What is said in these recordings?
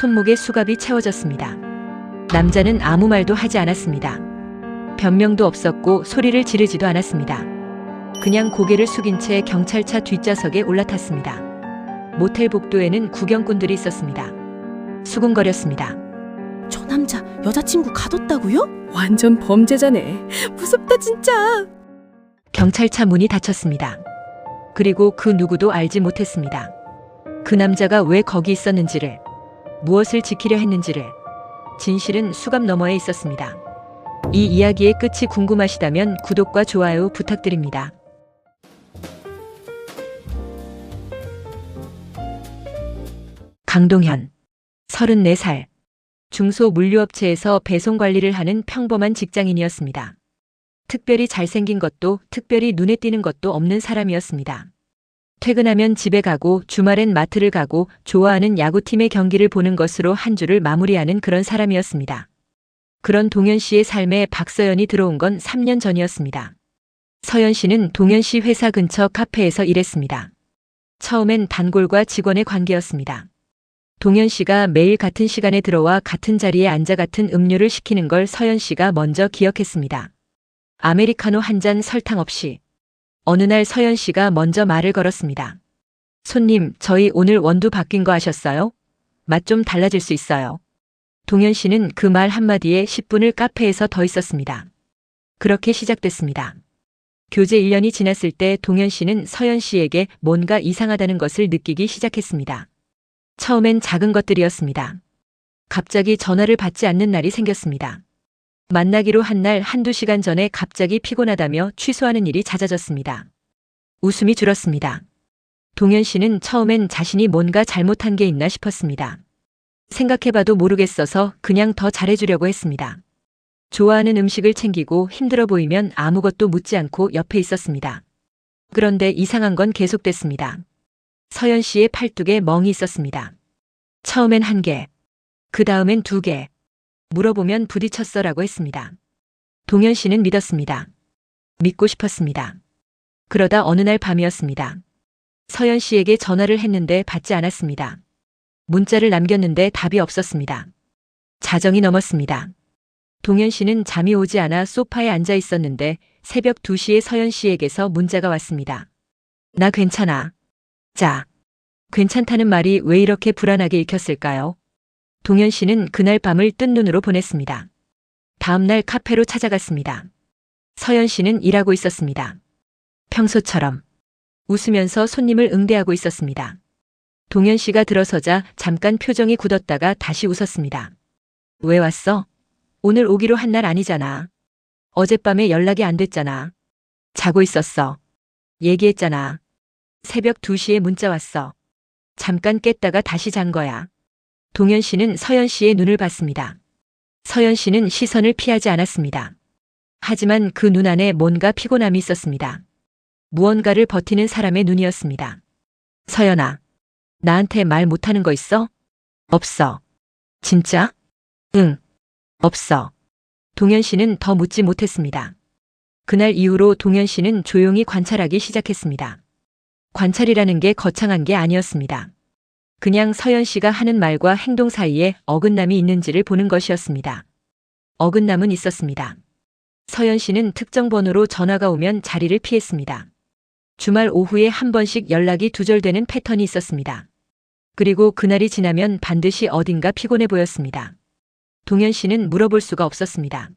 손목에 수갑이 채워졌습니다. 남자는 아무 말도 하지 않았습니다. 변명도 없었고 소리를 지르지도 않았습니다. 그냥 고개를 숙인 채 경찰차 뒷좌석에 올라탔습니다. 모텔 복도에는 구경꾼들이 있었습니다. 수군거렸습니다. 저 남자 여자친구 가뒀다고요? 완전 범죄자네. 무섭다 진짜. 경찰차 문이 닫혔습니다. 그리고 그 누구도 알지 못했습니다. 그 남자가 왜 거기 있었는지를, 무엇을 지키려 했는지를. 진실은 수갑 너머에 있었습니다. 이 이야기의 끝이 궁금하시다면 구독과 좋아요 부탁드립니다. 강동현, 34살. 중소 물류업체에서 배송 관리를 하는 평범한 직장인이었습니다. 특별히 잘생긴 것도 특별히 눈에 띄는 것도 없는 사람이었습니다. 퇴근하면 집에 가고 주말엔 마트를 가고 좋아하는 야구팀의 경기를 보는 것으로 한 주를 마무리하는 그런 사람이었습니다. 그런 동현 씨의 삶에 박서연이 들어온 건 3년 전이었습니다. 서연 씨는 동현 씨 회사 근처 카페에서 일했습니다. 처음엔 단골과 직원의 관계였습니다. 동현 씨가 매일 같은 시간에 들어와 같은 자리에 앉아 같은 음료를 시키는 걸 서연 씨가 먼저 기억했습니다. 아메리카노 한 잔 설탕 없이. 어느 날 서연 씨가 먼저 말을 걸었습니다. 손님, 저희 오늘 원두 바뀐 거 아셨어요? 맛 좀 달라질 수 있어요. 동현 씨는 그 말 한마디에 10분을 카페에서 더 있었습니다. 그렇게 시작됐습니다. 교제 1년이 지났을 때 동현 씨는 서연 씨에게 뭔가 이상하다는 것을 느끼기 시작했습니다. 처음엔 작은 것들이었습니다. 갑자기 전화를 받지 않는 날이 생겼습니다. 만나기로 한 날 한두 시간 전에 갑자기 피곤하다며 취소하는 일이 잦아졌습니다. 웃음이 줄었습니다. 동현 씨는 처음엔 자신이 뭔가 잘못한 게 있나 싶었습니다. 생각해봐도 모르겠어서 그냥 더 잘해주려고 했습니다. 좋아하는 음식을 챙기고 힘들어 보이면 아무것도 묻지 않고 옆에 있었습니다. 그런데 이상한 건 계속됐습니다. 서연 씨의 팔뚝에 멍이 있었습니다. 처음엔 1개, 그 다음엔 2개. 물어보면 부딪혔어라고 했습니다. 동현 씨는 믿었습니다. 믿고 싶었습니다. 그러다 어느 날 밤이었습니다. 서연 씨에게 전화를 했는데 받지 않았습니다. 문자를 남겼는데 답이 없었습니다. 자정이 넘었습니다. 동현 씨는 잠이 오지 않아 소파에 앉아 있었는데 새벽 2시에 서연 씨에게서 문자가 왔습니다. 나 괜찮아. 자, 괜찮다는 말이 왜 이렇게 불안하게 읽혔을까요? 동현 씨는 그날 밤을 뜬 눈으로 보냈습니다. 다음 날 카페로 찾아갔습니다. 서연 씨는 일하고 있었습니다. 평소처럼 웃으면서 손님을 응대하고 있었습니다. 동현 씨가 들어서자 잠깐 표정이 굳었다가 다시 웃었습니다. 왜 왔어? 오늘 오기로 한 날 아니잖아. 어젯밤에 연락이 안 됐잖아. 자고 있었어. 얘기했잖아. 새벽 2시에 문자 왔어. 잠깐 깼다가 다시 잔 거야. 동현 씨는 서연 씨의 눈을 봤습니다. 서연 씨는 시선을 피하지 않았습니다. 하지만 그 눈 안에 뭔가 피곤함이 있었습니다. 무언가를 버티는 사람의 눈이었습니다. 서연아, 나한테 말 못하는 거 있어? 없어. 진짜? 응. 없어. 동현 씨는 더 묻지 못했습니다. 그날 이후로 동현 씨는 조용히 관찰하기 시작했습니다. 관찰이라는 게 거창한 게 아니었습니다. 그냥 서연 씨가 하는 말과 행동 사이에 어긋남이 있는지를 보는 것이었습니다. 어긋남은 있었습니다. 서연 씨는 특정 번호로 전화가 오면 자리를 피했습니다. 주말 오후에 한 번씩 연락이 두절되는 패턴이 있었습니다. 그리고 그날이 지나면 반드시 어딘가 피곤해 보였습니다. 동현 씨는 물어볼 수가 없었습니다.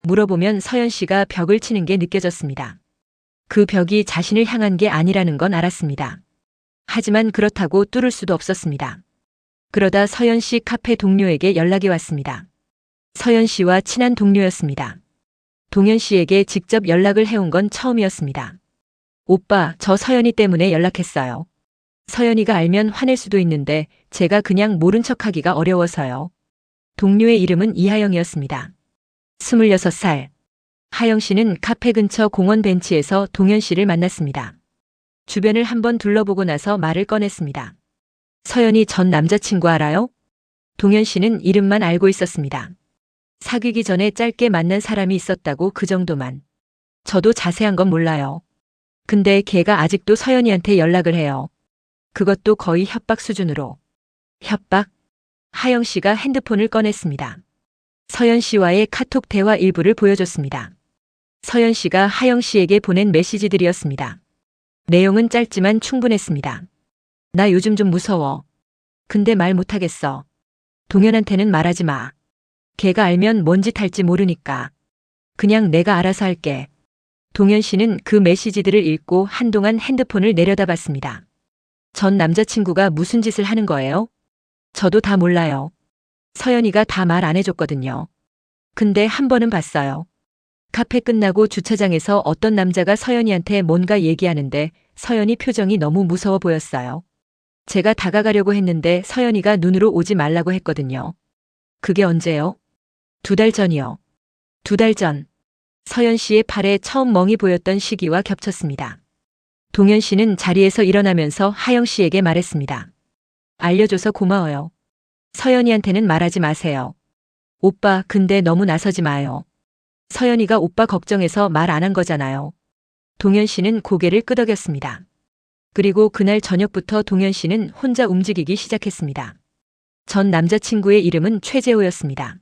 물어보면 서연 씨가 벽을 치는 게 느껴졌습니다. 그 벽이 자신을 향한 게 아니라는 건 알았습니다. 하지만 그렇다고 뚫을 수도 없었습니다. 그러다 서연 씨 카페 동료에게 연락이 왔습니다. 서연 씨와 친한 동료였습니다. 동현 씨에게 직접 연락을 해온 건 처음이었습니다. 오빠, 저 서연이 때문에 연락했어요. 서연이가 알면 화낼 수도 있는데 제가 그냥 모른 척하기가 어려워서요. 동료의 이름은 이하영이었습니다. 26살. 하영 씨는 카페 근처 공원 벤치에서 동현 씨를 만났습니다. 주변을 한번 둘러보고 나서 말을 꺼냈습니다. 서연이 전 남자친구 알아요? 동현 씨는 이름만 알고 있었습니다. 사귀기 전에 짧게 만난 사람이 있었다고 그 정도만. 저도 자세한 건 몰라요. 근데 걔가 아직도 서연이한테 연락을 해요. 그것도 거의 협박 수준으로. 협박? 하영 씨가 핸드폰을 꺼냈습니다. 서연 씨와의 카톡 대화 일부를 보여줬습니다. 서연 씨가 하영 씨에게 보낸 메시지들이었습니다. 내용은 짧지만 충분했습니다. 나 요즘 좀 무서워. 근데 말 못하겠어. 동현한테는 말하지 마. 걔가 알면 뭔 짓 할지 모르니까. 그냥 내가 알아서 할게. 동현 씨는 그 메시지들을 읽고 한동안 핸드폰을 내려다봤습니다. 전 남자친구가 무슨 짓을 하는 거예요? 저도 다 몰라요. 서연이가 다 말 안 해줬거든요. 근데 한 번은 봤어요. 카페 끝나고 주차장에서 어떤 남자가 서연이한테 뭔가 얘기하는데 서연이 표정이 너무 무서워 보였어요. 제가 다가가려고 했는데 서연이가 눈으로 오지 말라고 했거든요. 그게 언제요? 2달 전이요. 2달 전. 서연 씨의 팔에 처음 멍이 보였던 시기와 겹쳤습니다. 동현 씨는 자리에서 일어나면서 하영 씨에게 말했습니다. 알려줘서 고마워요. 서연이한테는 말하지 마세요. 오빠, 근데 너무 나서지 마요. 서연이가 오빠 걱정해서 말 안 한 거잖아요. 동현 씨는 고개를 끄덕였습니다. 그리고 그날 저녁부터 동현 씨는 혼자 움직이기 시작했습니다. 전 남자친구의 이름은 최재호였습니다.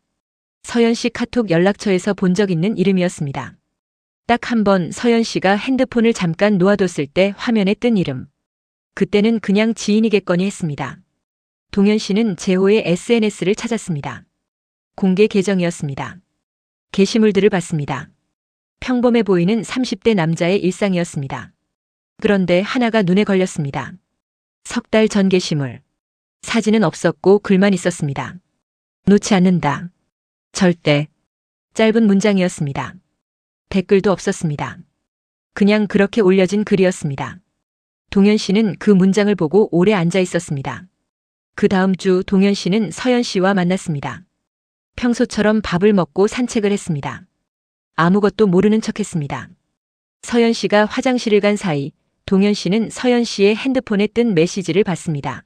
서연 씨 카톡 연락처에서 본 적 있는 이름이었습니다. 딱 한 번 서연 씨가 핸드폰을 잠깐 놓아뒀을 때 화면에 뜬 이름. 그때는 그냥 지인이겠거니 했습니다. 동현 씨는 재호의 SNS를 찾았습니다. 공개 계정이었습니다. 게시물들을 봤습니다. 평범해 보이는 30대 남자의 일상이었습니다. 그런데 하나가 눈에 걸렸습니다. 3달 전 게시물. 사진은 없었고 글만 있었습니다. 놓지 않는다. 절대. 짧은 문장이었습니다. 댓글도 없었습니다. 그냥 그렇게 올려진 글이었습니다. 동현 씨는 그 문장을 보고 오래 앉아 있었습니다. 그 다음 주 동현 씨는 서연 씨와 만났습니다. 평소처럼 밥을 먹고 산책을 했습니다. 아무것도 모르는 척했습니다. 서연 씨가 화장실을 간 사이 동현 씨는 서연 씨의 핸드폰에 뜬 메시지를 봤습니다.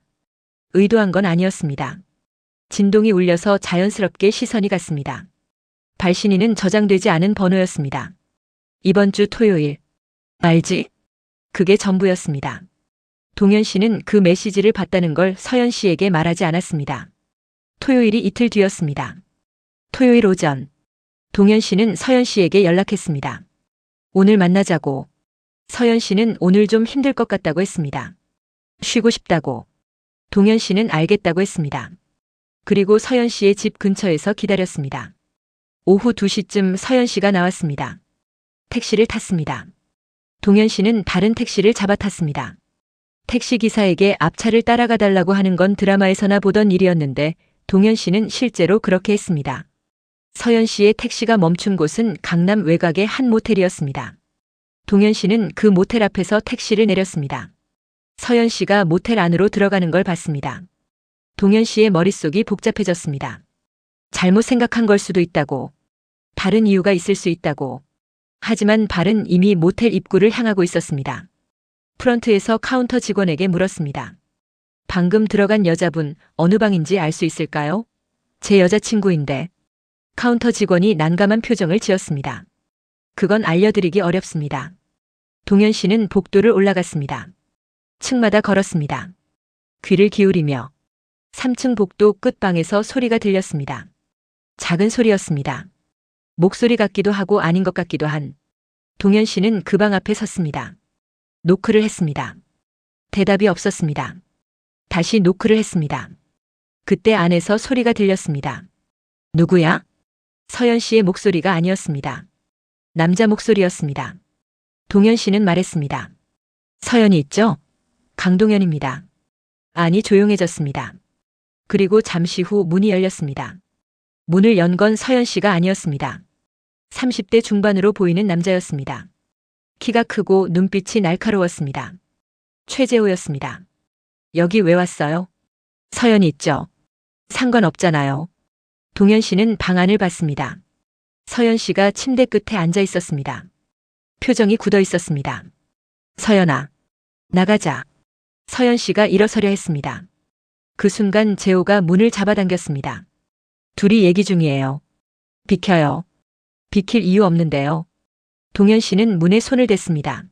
의도한 건 아니었습니다. 진동이 울려서 자연스럽게 시선이 갔습니다. 발신인은 저장되지 않은 번호였습니다. 이번 주 토요일. 알지? 그게 전부였습니다. 동현 씨는 그 메시지를 봤다는 걸 서연 씨에게 말하지 않았습니다. 토요일이 이틀 뒤였습니다. 토요일 오전. 동현 씨는 서연 씨에게 연락했습니다. 오늘 만나자고. 서연 씨는 오늘 좀 힘들 것 같다고 했습니다. 쉬고 싶다고. 동현 씨는 알겠다고 했습니다. 그리고 서연 씨의 집 근처에서 기다렸습니다. 오후 2시쯤 서연 씨가 나왔습니다. 택시를 탔습니다. 동현 씨는 다른 택시를 잡아 탔습니다. 택시 기사에게 앞차를 따라가 달라고 하는 건 드라마에서나 보던 일이었는데 동현 씨는 실제로 그렇게 했습니다. 서연 씨의 택시가 멈춘 곳은 강남 외곽의 한 모텔이었습니다. 동현 씨는 그 모텔 앞에서 택시를 내렸습니다. 서연 씨가 모텔 안으로 들어가는 걸 봤습니다. 동현 씨의 머릿속이 복잡해졌습니다. 잘못 생각한 걸 수도 있다고. 다른 이유가 있을 수 있다고. 하지만 발은 이미 모텔 입구를 향하고 있었습니다. 프런트에서 카운터 직원에게 물었습니다. 방금 들어간 여자분 어느 방인지 알 수 있을까요? 제 여자친구인데. 카운터 직원이 난감한 표정을 지었습니다. 그건 알려드리기 어렵습니다. 동현 씨는 복도를 올라갔습니다. 층마다 걸었습니다. 귀를 기울이며 3층 복도 끝방에서 소리가 들렸습니다. 작은 소리였습니다. 목소리 같기도 하고 아닌 것 같기도 한. 동현 씨는 그 방 앞에 섰습니다. 노크를 했습니다. 대답이 없었습니다. 다시 노크를 했습니다. 그때 안에서 소리가 들렸습니다. 누구야? 서연 씨의 목소리가 아니었습니다. 남자 목소리였습니다. 동현 씨는 말했습니다. 서연이 있죠? 강동현입니다. 안이 조용해졌습니다. 그리고 잠시 후 문이 열렸습니다. 문을 연 건 서연 씨가 아니었습니다. 30대 중반으로 보이는 남자였습니다. 키가 크고 눈빛이 날카로웠습니다. 최재호였습니다. 여기 왜 왔어요? 서연이 있죠? 상관없잖아요. 동현 씨는 방 안을 봤습니다. 서연 씨가 침대 끝에 앉아 있었습니다. 표정이 굳어 있었습니다. 서연아, 나가자. 서연 씨가 일어서려 했습니다. 그 순간 재호가 문을 잡아당겼습니다. 둘이 얘기 중이에요. 비켜요. 비킬 이유 없는데요. 동현 씨는 문에 손을 댔습니다.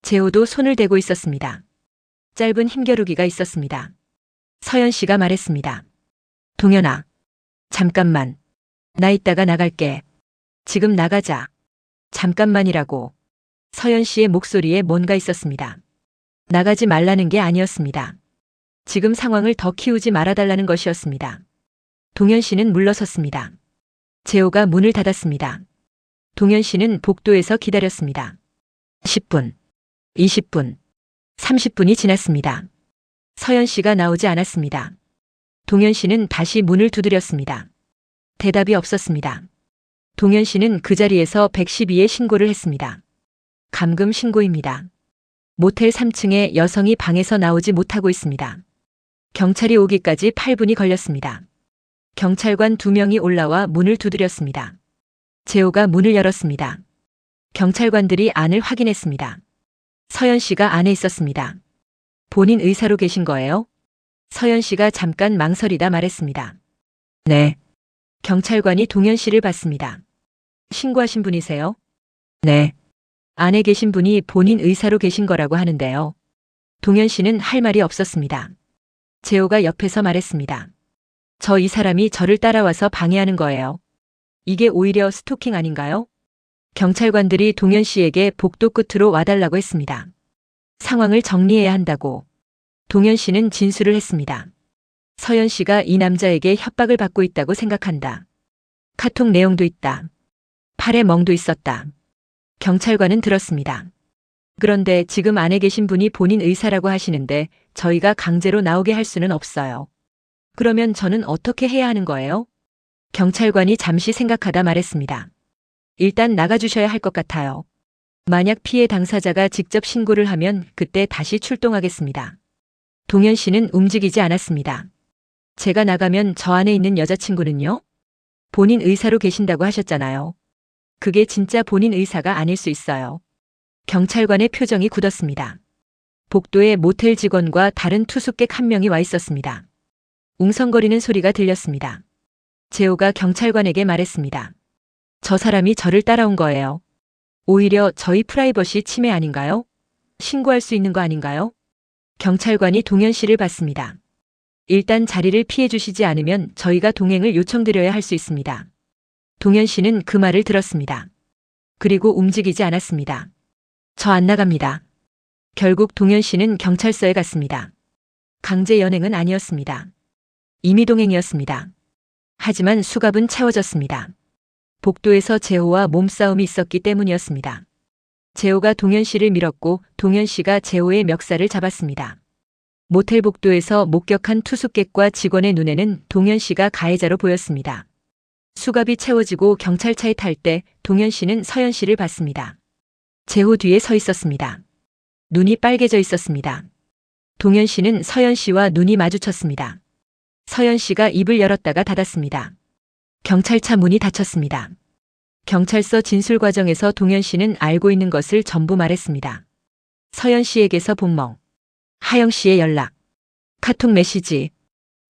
재호도 손을 대고 있었습니다. 짧은 힘겨루기가 있었습니다. 서연 씨가 말했습니다. 동현아, 잠깐만. 나 이따가 나갈게. 지금 나가자. 잠깐만이라고. 서연 씨의 목소리에 뭔가 있었습니다. 나가지 말라는 게 아니었습니다. 지금 상황을 더 키우지 말아달라는 것이었습니다. 동현 씨는 물러섰습니다. 재호가 문을 닫았습니다. 동현 씨는 복도에서 기다렸습니다. 10분, 20분, 30분이 지났습니다. 서연 씨가 나오지 않았습니다. 동현 씨는 다시 문을 두드렸습니다. 대답이 없었습니다. 동현 씨는 그 자리에서 112에 신고를 했습니다. 감금 신고입니다. 모텔 3층에 여성이 방에서 나오지 못하고 있습니다. 경찰이 오기까지 8분이 걸렸습니다. 경찰관 2명이 올라와 문을 두드렸습니다. 재호가 문을 열었습니다. 경찰관들이 안을 확인했습니다. 서연 씨가 안에 있었습니다. 본인 의사로 계신 거예요? 서연 씨가 잠깐 망설이다 말했습니다. 네. 경찰관이 동현 씨를 봤습니다. 신고하신 분이세요? 네. 안에 계신 분이 본인 의사로 계신 거라고 하는데요. 동현 씨는 할 말이 없었습니다. 재호가 옆에서 말했습니다. 저 이 사람이 저를 따라와서 방해하는 거예요. 이게 오히려 스토킹 아닌가요? 경찰관들이 동현 씨에게 복도 끝으로 와달라고 했습니다. 상황을 정리해야 한다고. 동현 씨는 진술을 했습니다. 서연 씨가 이 남자에게 협박을 받고 있다고 생각한다. 카톡 내용도 있다. 팔에 멍도 있었다. 경찰관은 들었습니다. 그런데 지금 안에 계신 분이 본인 의사라고 하시는데 저희가 강제로 나오게 할 수는 없어요. 그러면 저는 어떻게 해야 하는 거예요? 경찰관이 잠시 생각하다 말했습니다. 일단 나가주셔야 할 것 같아요. 만약 피해 당사자가 직접 신고를 하면 그때 다시 출동하겠습니다. 동현 씨는 움직이지 않았습니다. 제가 나가면 저 안에 있는 여자친구는요? 본인 의사로 계신다고 하셨잖아요. 그게 진짜 본인 의사가 아닐 수 있어요. 경찰관의 표정이 굳었습니다. 복도에 모텔 직원과 다른 투숙객 1명이 와 있었습니다. 웅성거리는 소리가 들렸습니다. 재호가 경찰관에게 말했습니다. 저 사람이 저를 따라온 거예요. 오히려 저희 프라이버시 침해 아닌가요? 신고할 수 있는 거 아닌가요? 경찰관이 동현 씨를 봤습니다. 일단 자리를 피해 주시지 않으면 저희가 동행을 요청드려야 할 수 있습니다. 동현 씨는 그 말을 들었습니다. 그리고 움직이지 않았습니다. 저 안 나갑니다. 결국 동현 씨는 경찰서에 갔습니다. 강제 연행은 아니었습니다. 임의동행이었습니다. 하지만 수갑은 채워졌습니다. 복도에서 재호와 몸싸움이 있었기 때문이었습니다. 재호가 동현 씨를 밀었고 동현 씨가 재호의 멱살을 잡았습니다. 모텔 복도에서 목격한 투숙객과 직원의 눈에는 동현 씨가 가해자로 보였습니다. 수갑이 채워지고 경찰차에 탈 때 동현 씨는 서연 씨를 봤습니다. 재호 뒤에 서 있었습니다. 눈이 빨개져 있었습니다. 동현 씨는 서연 씨와 눈이 마주쳤습니다. 서연 씨가 입을 열었다가 닫았습니다. 경찰차 문이 닫혔습니다. 경찰서 진술 과정에서 동현 씨는 알고 있는 것을 전부 말했습니다. 서연 씨에게서 본멍, 하영 씨의 연락, 카톡 메시지,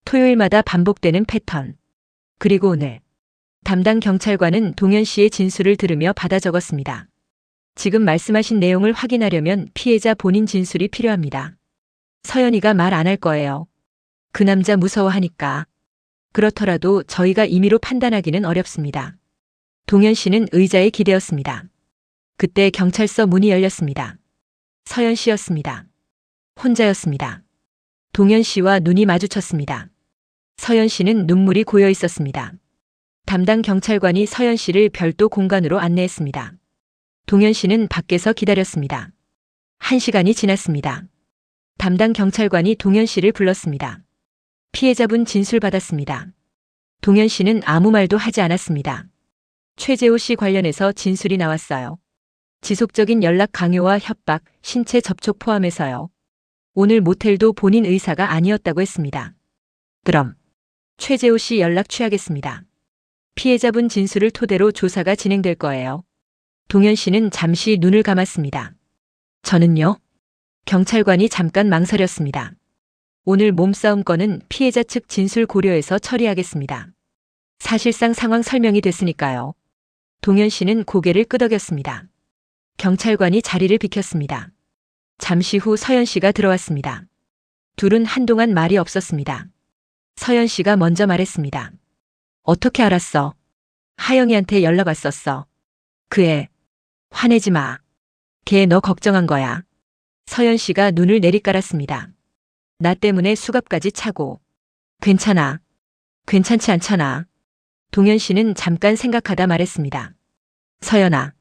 토요일마다 반복되는 패턴, 그리고 오늘. 담당 경찰관은 동현 씨의 진술을 들으며 받아 적었습니다. 지금 말씀하신 내용을 확인하려면 피해자 본인 진술이 필요합니다. 서연이가 말 안 할 거예요. 그 남자 무서워하니까. 그렇더라도 저희가 임의로 판단하기는 어렵습니다. 동현 씨는 의자에 기대었습니다. 그때 경찰서 문이 열렸습니다. 서연 씨였습니다. 혼자였습니다. 동현 씨와 눈이 마주쳤습니다. 서연 씨는 눈물이 고여 있었습니다. 담당 경찰관이 서연 씨를 별도 공간으로 안내했습니다. 동현 씨는 밖에서 기다렸습니다. 1시간이 지났습니다. 담당 경찰관이 동현 씨를 불렀습니다. 피해자분 진술 받았습니다. 동현 씨는 아무 말도 하지 않았습니다. 최재호 씨 관련해서 진술이 나왔어요. 지속적인 연락 강요와 협박, 신체 접촉 포함해서요. 오늘 모텔도 본인 의사가 아니었다고 했습니다. 그럼 최재호 씨 연락 취하겠습니다. 피해자분 진술을 토대로 조사가 진행될 거예요. 동현 씨는 잠시 눈을 감았습니다. 저는요? 경찰관이 잠깐 망설였습니다. 오늘 몸싸움 건은 피해자 측 진술 고려해서 처리하겠습니다. 사실상 상황 설명이 됐으니까요. 동현 씨는 고개를 끄덕였습니다. 경찰관이 자리를 비켰습니다. 잠시 후 서연 씨가 들어왔습니다. 둘은 한동안 말이 없었습니다. 서연 씨가 먼저 말했습니다. 어떻게 알았어? 하영이한테 연락 왔었어. 그 애. 화내지 마. 걔 너 걱정한 거야. 서연 씨가 눈을 내리깔았습니다. 나 때문에 수갑까지 차고. 괜찮아. 괜찮지 않잖아. 동현 씨는 잠깐 생각하다 말했습니다. 서연아.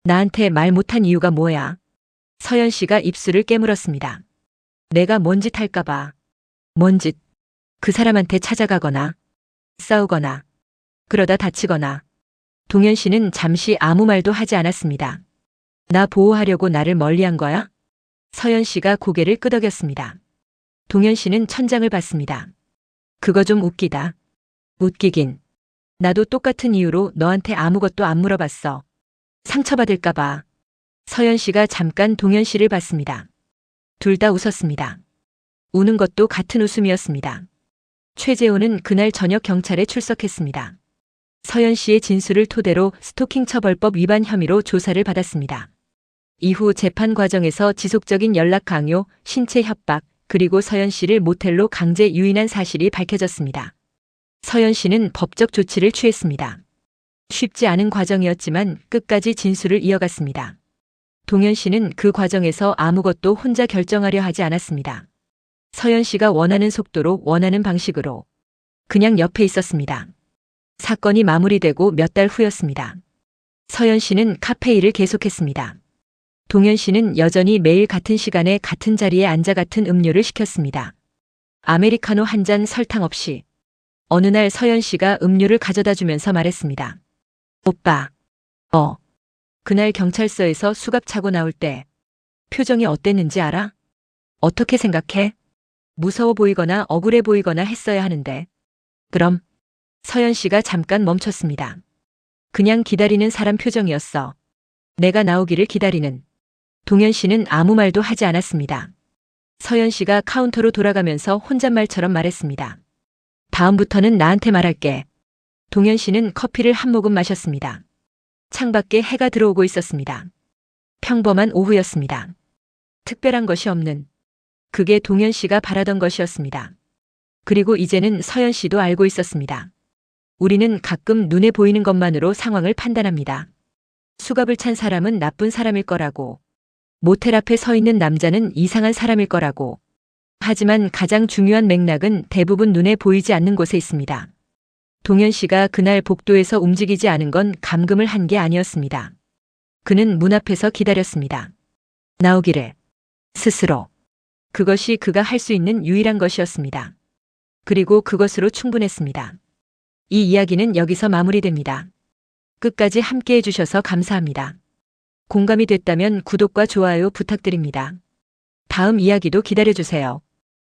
나한테 말 못한 이유가 뭐야? 서연 씨가 입술을 깨물었습니다. 내가 뭔 짓 할까봐. 뭔 짓? 그 사람한테 찾아가거나, 싸우거나, 그러다 다치거나. 동현 씨는 잠시 아무 말도 하지 않았습니다. 나 보호하려고 나를 멀리한 거야? 서연 씨가 고개를 끄덕였습니다. 동현 씨는 천장을 봤습니다. 그거 좀 웃기다. 웃기긴. 나도 똑같은 이유로 너한테 아무것도 안 물어봤어. 상처받을까봐. 서연 씨가 잠깐 동현 씨를 봤습니다. 둘 다 웃었습니다. 우는 것도 같은 웃음이었습니다. 최재호는 그날 저녁 경찰에 출석했습니다. 서연 씨의 진술을 토대로 스토킹 처벌법 위반 혐의로 조사를 받았습니다. 이후 재판 과정에서 지속적인 연락 강요, 신체 협박, 그리고 서연 씨를 모텔로 강제 유인한 사실이 밝혀졌습니다. 서연 씨는 법적 조치를 취했습니다. 쉽지 않은 과정이었지만 끝까지 진술을 이어갔습니다. 동현 씨는 그 과정에서 아무것도 혼자 결정하려 하지 않았습니다. 서연 씨가 원하는 속도로 원하는 방식으로 그냥 옆에 있었습니다. 사건이 마무리되고 몇 달 후였습니다. 서연 씨는 카페 일을 계속했습니다. 동현 씨는 여전히 매일 같은 시간에 같은 자리에 앉아 같은 음료를 시켰습니다. 아메리카노 한 잔 설탕 없이. 어느 날 서연 씨가 음료를 가져다 주면서 말했습니다. 오빠. 그날 경찰서에서 수갑 차고 나올 때 표정이 어땠는지 알아? 어떻게 생각해? 무서워 보이거나 억울해 보이거나 했어야 하는데. 그럼 서연 씨가 잠깐 멈췄습니다. 그냥 기다리는 사람 표정이었어. 내가 나오기를 기다리는. 동현 씨는 아무 말도 하지 않았습니다. 서연 씨가 카운터로 돌아가면서 혼잣말처럼 말했습니다. 다음부터는 나한테 말할게. 동현 씨는 커피를 한 모금 마셨습니다. 창밖에 해가 들어오고 있었습니다. 평범한 오후였습니다. 특별한 것이 없는. 그게 동현 씨가 바라던 것이었습니다. 그리고 이제는 서연 씨도 알고 있었습니다. 우리는 가끔 눈에 보이는 것만으로 상황을 판단합니다. 수갑을 찬 사람은 나쁜 사람일 거라고. 모텔 앞에 서 있는 남자는 이상한 사람일 거라고. 하지만 가장 중요한 맥락은 대부분 눈에 보이지 않는 곳에 있습니다. 동현 씨가 그날 복도에서 움직이지 않은 건 감금을 한 게 아니었습니다. 그는 문 앞에서 기다렸습니다. 나오기를. 스스로. 그것이 그가 할 수 있는 유일한 것이었습니다. 그리고 그것으로 충분했습니다. 이 이야기는 여기서 마무리됩니다. 끝까지 함께 해주셔서 감사합니다. 공감이 됐다면 구독과 좋아요 부탁드립니다. 다음 이야기도 기다려주세요.